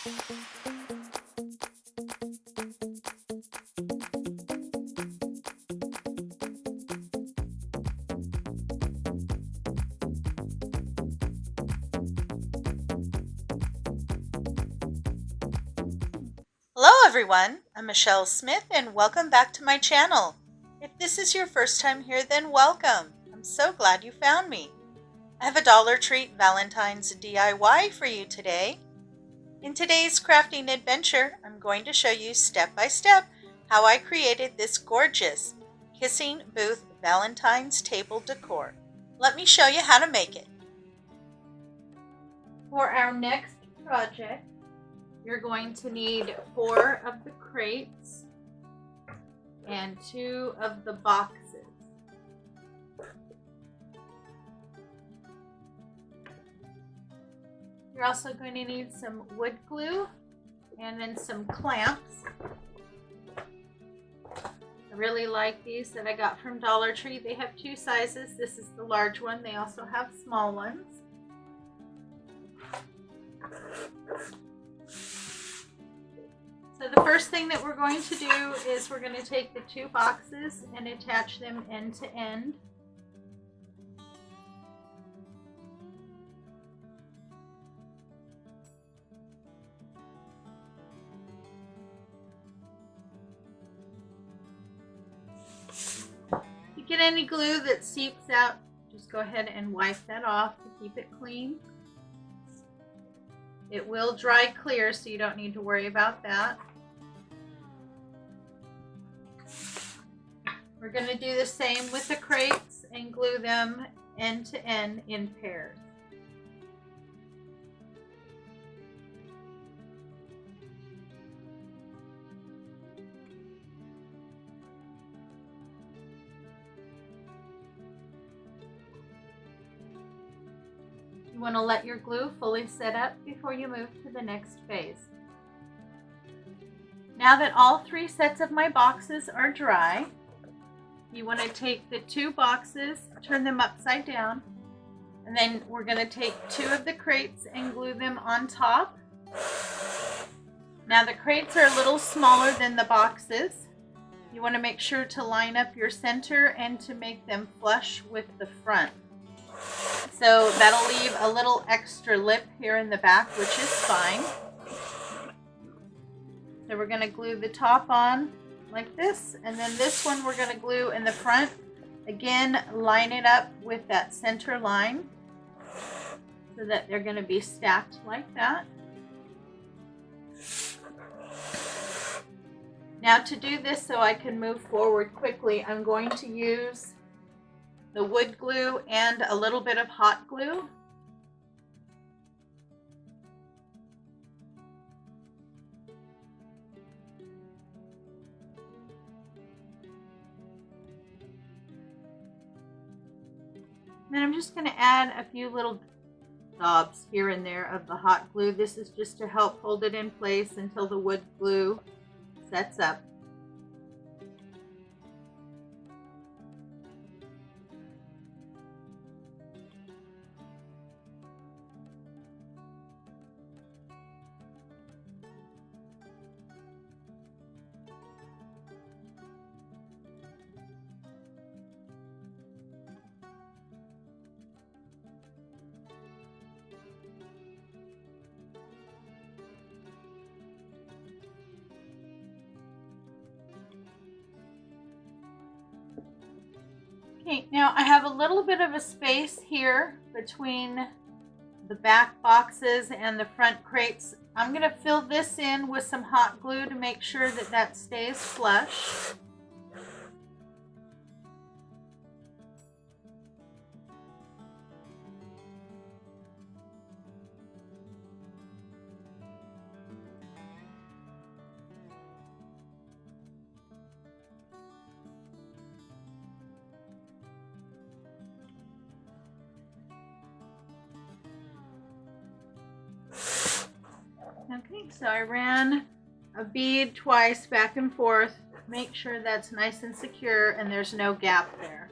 Hello everyone, I'm Michelle Smith and welcome back to my channel. If this is your first time here, then welcome. I'm so glad you found me. I have a Dollar Tree Valentine's DIY for you today. In today's crafting adventure, I'm going to show you step by step how I created this gorgeous kissing booth Valentine's table decor. Let me show you how to make it. For our next project, you're going to need 4 of the crates and 2 of the boxes. You're also going to need some wood glue and then some clamps. I really like these that I got from Dollar Tree. They have 2 sizes. This is the large one. They also have small ones. So the first thing that we're going to do is we're going to take the 2 boxes and attach them end to end. If you get any glue that seeps out, just go ahead and wipe that off to keep it clean. It will dry clear, so you don't need to worry about that. We're going to do the same with the crates and glue them end to end in pairs. You want to let your glue fully set up before you move to the next phase. Now that all 3 sets of my boxes are dry, you want to take the 2 boxes, turn them upside down, and then we're going to take 2 of the crates and glue them on top. Now the crates are a little smaller than the boxes. You want to make sure to line up your center and to make them flush with the front. So that'll leave a little extra lip here in the back, which is fine. So we're going to glue the top on like this, and then this one we're going to glue in the front. Again, line it up with that center line so that they're going to be stacked like that. Now to do this so I can move forward quickly, I'm going to use the wood glue and a little bit of hot glue. Then I'm just going to add a few little dobs here and there of the hot glue. This is just to help hold it in place until the wood glue sets up. Okay, now I have a little bit of a space here between the back boxes and the front crates. I'm going to fill this in with some hot glue to make sure that that stays flush. Okay, so I ran a bead twice back and forth. Make sure that's nice and secure and there's no gap there.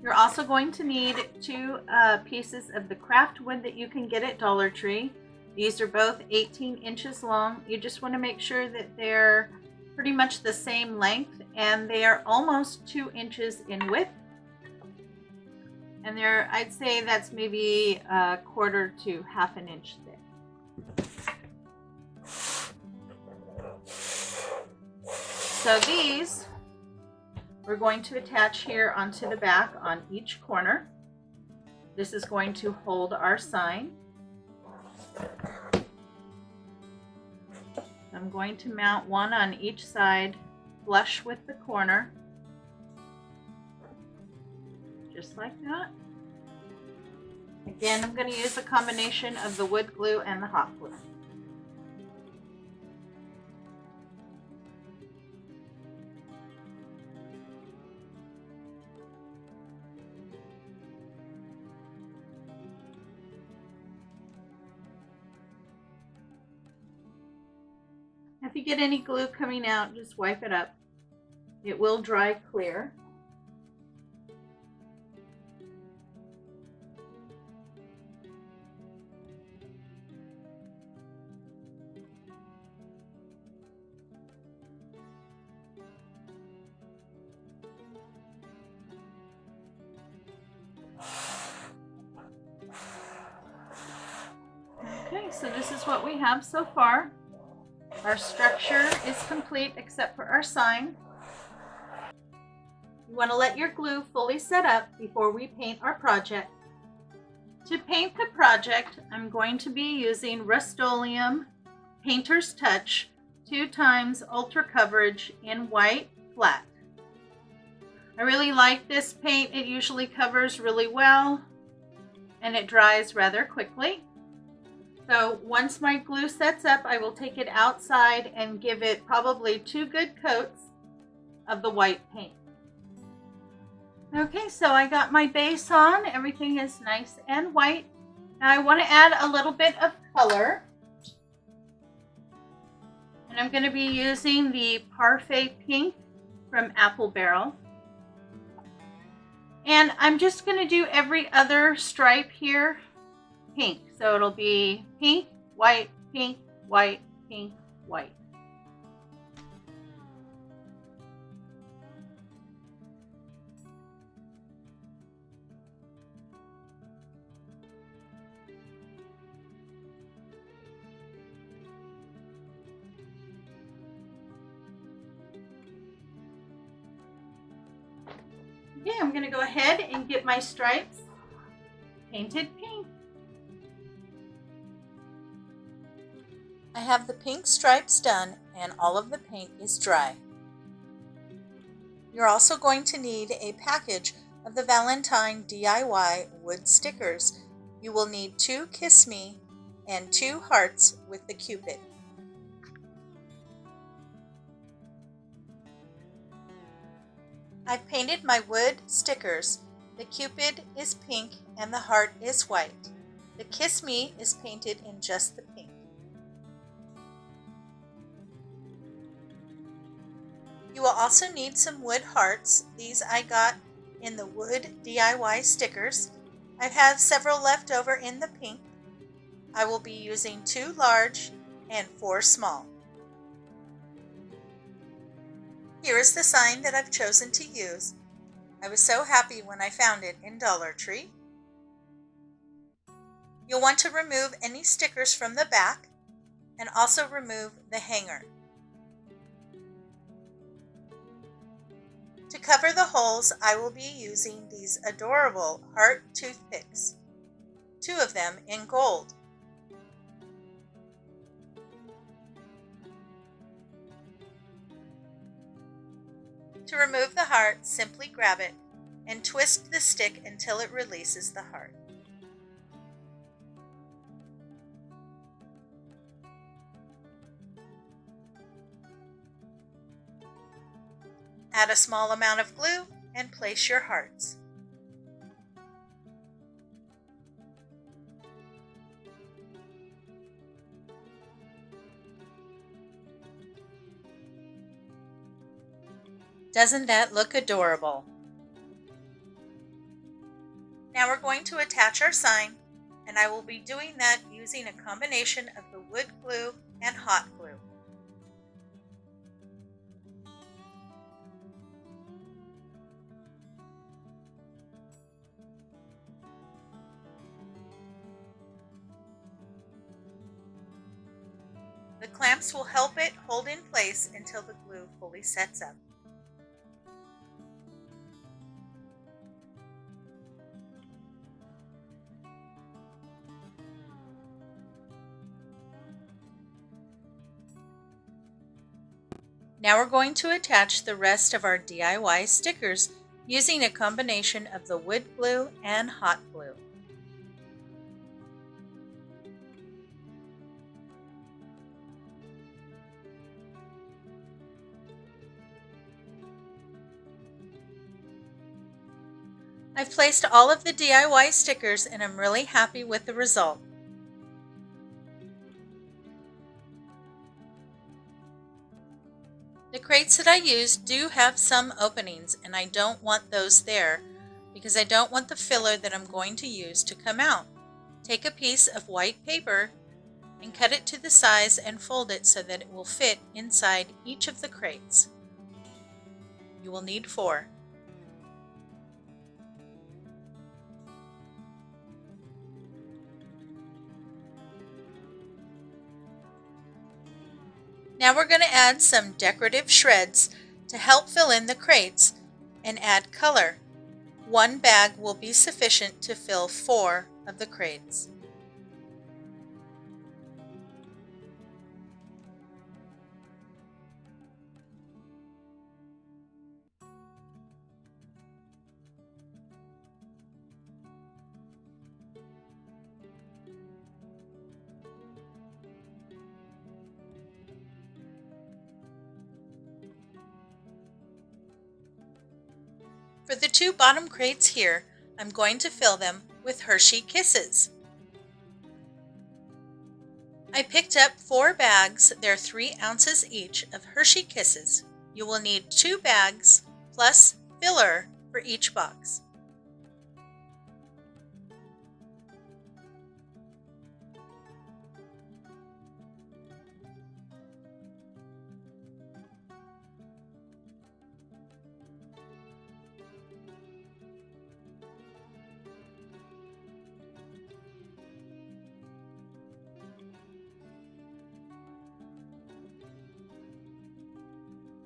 You're also going to need 2 pieces of the craft wood that you can get at Dollar Tree. These are both 18 inches long. You just want to make sure that they're pretty much the same length, and they are almost 2 inches in width. And I'd say that's maybe a quarter to half an inch thick. So these we're going to attach here onto the back on each corner. This is going to hold our sign. I'm going to mount one on each side, flush with the corner, just like that. Again, I'm going to use a combination of the wood glue and the hot glue. If you get any glue coming out, just wipe it up. It will dry clear. Okay, so this is what we have so far. Our structure is complete except for our sign. You want to let your glue fully set up before we paint our project. To paint the project, I'm going to be using Rust-Oleum Painter's Touch 2x Ultra Coverage in white flat. I really like this paint. It usually covers really well and it dries rather quickly. So once my glue sets up, I will take it outside and give it probably 2 good coats of the white paint. Okay, so I got my base on. Everything is nice and white. Now I want to add a little bit of color. And I'm going to be using the Parfait Pink from Apple Barrel. And I'm just going to do every other stripe here pink. So it'll be pink, white, pink, white, pink, white. Okay, I'm going to go ahead and get my stripes painted pink. I have the pink stripes done and all of the paint is dry. You're also going to need a package of the Valentine DIY wood stickers. You will need 2 Kiss Me and 2 hearts with the Cupid. I've painted my wood stickers. The Cupid is pink and the heart is white. The Kiss Me is painted in just the pink. You will also need some wood hearts. These I got in the wood DIY stickers. I have several left over in the pink. I will be using 2 large and 4 small. Here is the sign that I've chosen to use. I was so happy when I found it in Dollar Tree. You'll want to remove any stickers from the back and also remove the hanger. To cover the holes, I will be using these adorable heart toothpicks, 2 of them in gold. To remove the heart, simply grab it and twist the stick until it releases the heart. Add a small amount of glue and place your hearts. Doesn't that look adorable? to attach our sign, and I will be doing that using a combination of the wood glue and hot glue. The clamps will help it hold in place until the glue fully sets up. Now we're going to attach the rest of our DIY stickers using a combination of the wood glue and hot glue. I've placed all of the DIY stickers and I'm really happy with the result. The crates that I used do have some openings, and I don't want those there because I don't want the filler that I'm going to use to come out. Take a piece of white paper and cut it to the size and fold it so that it will fit inside each of the crates. You will need 4. Now we're going to add some decorative shreds to help fill in the crates and add color. 1 bag will be sufficient to fill 4 of the crates. For the 2 bottom crates here, I'm going to fill them with Hershey Kisses. I picked up 4 bags, they're 3 ounces each, of Hershey Kisses. You will need 2 bags plus filler for each box.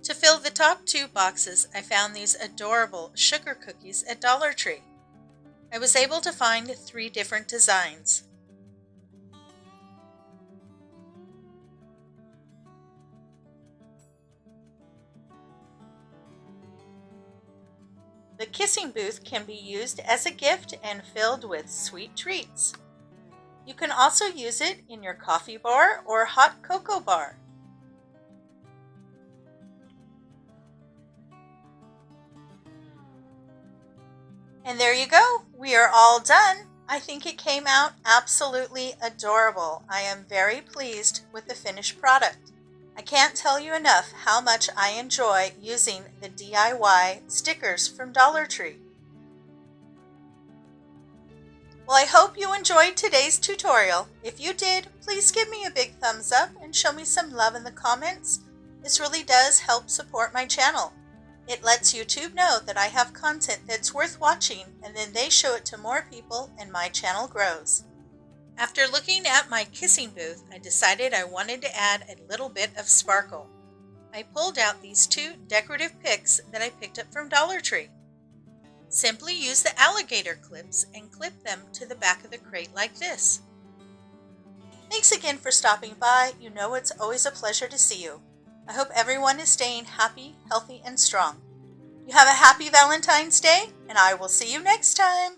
To fill the top 2 boxes, I found these adorable sugar cookies at Dollar Tree. I was able to find 3 different designs. The kissing booth can be used as a gift and filled with sweet treats. You can also use it in your coffee bar or hot cocoa bar. And there you go, we are all done. I think it came out absolutely adorable. I am very pleased with the finished product. I can't tell you enough how much I enjoy using the DIY stickers from Dollar Tree. Well, I hope you enjoyed today's tutorial. If you did, please give me a big thumbs up and show me some love in the comments. This really does help support my channel. It lets YouTube know that I have content that's worth watching, and then they show it to more people and my channel grows. After looking at my kissing booth, I decided I wanted to add a little bit of sparkle. I pulled out these 2 decorative picks that I picked up from Dollar Tree. Simply use the alligator clips and clip them to the back of the crate like this. Thanks again for stopping by. You know it's always a pleasure to see you. I hope everyone is staying happy, healthy, and strong. You have a happy Valentine's Day, and I will see you next time.